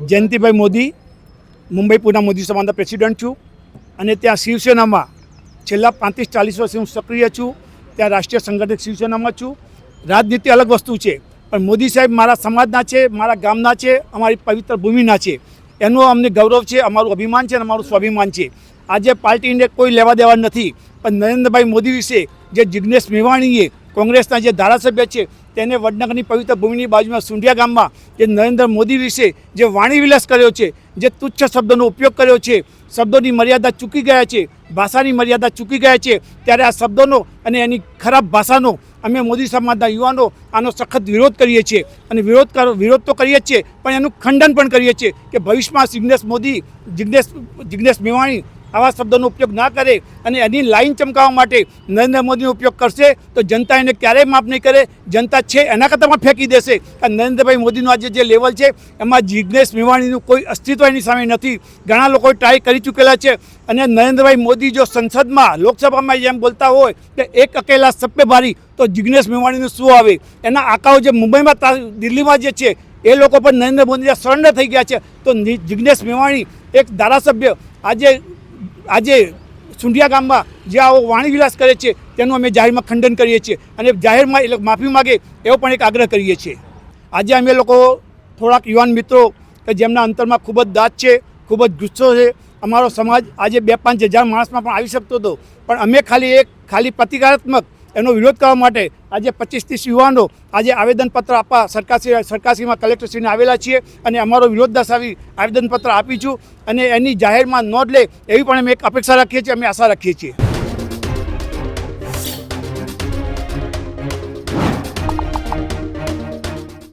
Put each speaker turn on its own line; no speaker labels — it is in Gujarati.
જયંતિભાઈ મોદી, મુંબઈ પૂના મોદી સમાજના પ્રેસિડેન્ટ છું અને ત્યાં શિવસેનામાં છેલ્લા 35-40 વર્ષથી હું સક્રિય છું. ત્યાં રાષ્ટ્રીય સંગઠિત શિવસેનામાં છું. રાજનીતિ અલગ વસ્તુ છે, પણ મોદી સાહેબ મારા સમાજના છે, મારા ગામના છે, અમારી પવિત્ર ભૂમિના છે. એનું અમને ગૌરવ છે, અમારું અભિમાન છે અને અમારું સ્વાભિમાન છે. આજે પાર્ટીને કોઈ લેવા દેવા નથી, પણ નરેન્દ્રભાઈ મોદી વિશે જે જિગ્નેશ મેવાણીએ, કોંગ્રેસના જે ધારાસભ્ય છે, તેને વડનગરની પવિત્ર ભૂમિની બાજુમાં સુંઢિયા ગામમાં જે નરેન્દ્ર મોદી વિશે જે વાણીવિલાસ કર્યો છે, જે તુચ્છ શબ્દોનો ઉપયોગ કર્યો છે, શબ્દોની મર્યાદા ચૂકી ગયા છે, ભાષાની મર્યાદા ચૂકી ગયા છે, ત્યારે આ શબ્દોનો અને એની ખરાબ ભાષાનો અમે મોદી સમાજના યુવાનો આનો સખત વિરોધ કરીએ છીએ. અને વિરોધ તો કરીએ જ છીએ, પણ એનું ખંડન પણ કરીએ છીએ કે ભવિષ્યમાં જિગ્નેશ મેવાણી આવા શબ્દોનો ઉપયોગ ના કરે અને એની લાઈન ચમકાવવા માટે નરેન્દ્ર મોદીનો ઉપયોગ કરશે તો જનતા એને ક્યારેય માફ નહીં કરે. જનતા છે એના કરતાં ફેંકી દેશે. અને નરેન્દ્રભાઈ મોદીનું આજે જે લેવલ છે એમાં જિગ્નેશ મેવાણીનું કોઈ અસ્તિત્વ એની સામે નથી. ઘણા લોકો ટ્રાય કરી ચૂકેલા છે. અને નરેન્દ્રભાઈ મોદી જો સંસદમાં, લોકસભામાં જેમ બોલતા હોય કે એક અકેલા સપ્પે ભારી, તો જિગ્નેશ મેવાણીનું શું આવે? એના આકાઓ જે મુંબઈમાં, દિલ્હીમાં જે છે એ લોકો પણ નરેન્દ્ર મોદીના સરેન્ડર થઈ ગયા છે. તો જિગ્નેશ મેવાણી એક ધારાસભ્ય આજે સુંઢિયા ગામમાં જે આવો વાણીવિલાસ કરે છે તેનું અમે જાહેરમાં ખંડન કરીએ છીએ અને જાહેરમાં એ માફી માગે એવો પણ એક આગ્રહ કરીએ છીએ. આજે અમે લોકો થોડાક યુવાન મિત્રો કે જેમના અંતરમાં ખૂબ જ દાદ છે, ખૂબ જ ગુસ્સો છે. અમારો સમાજ આજે 2-5 હજાર માણસમાં પણ આવી શકતો હતો, પણ અમે ખાલી પ્રતિકારાત્મક એનો વિરોધ કરવા માટે આજે 25-30 યુવાનો આજે આવેદનપત્ર આપવા સરકારશ્રીમાં કલેક્ટરશ્રીને આવેલા છીએ અને અમારો વિરોધ દર્શાવી આવેદનપત્ર આપીશું અને એની જાહેરમાં નોંધ લે એવી પણ અમે એક અપેક્ષા રાખીએ છીએ, અમે આશા રાખીએ છીએ.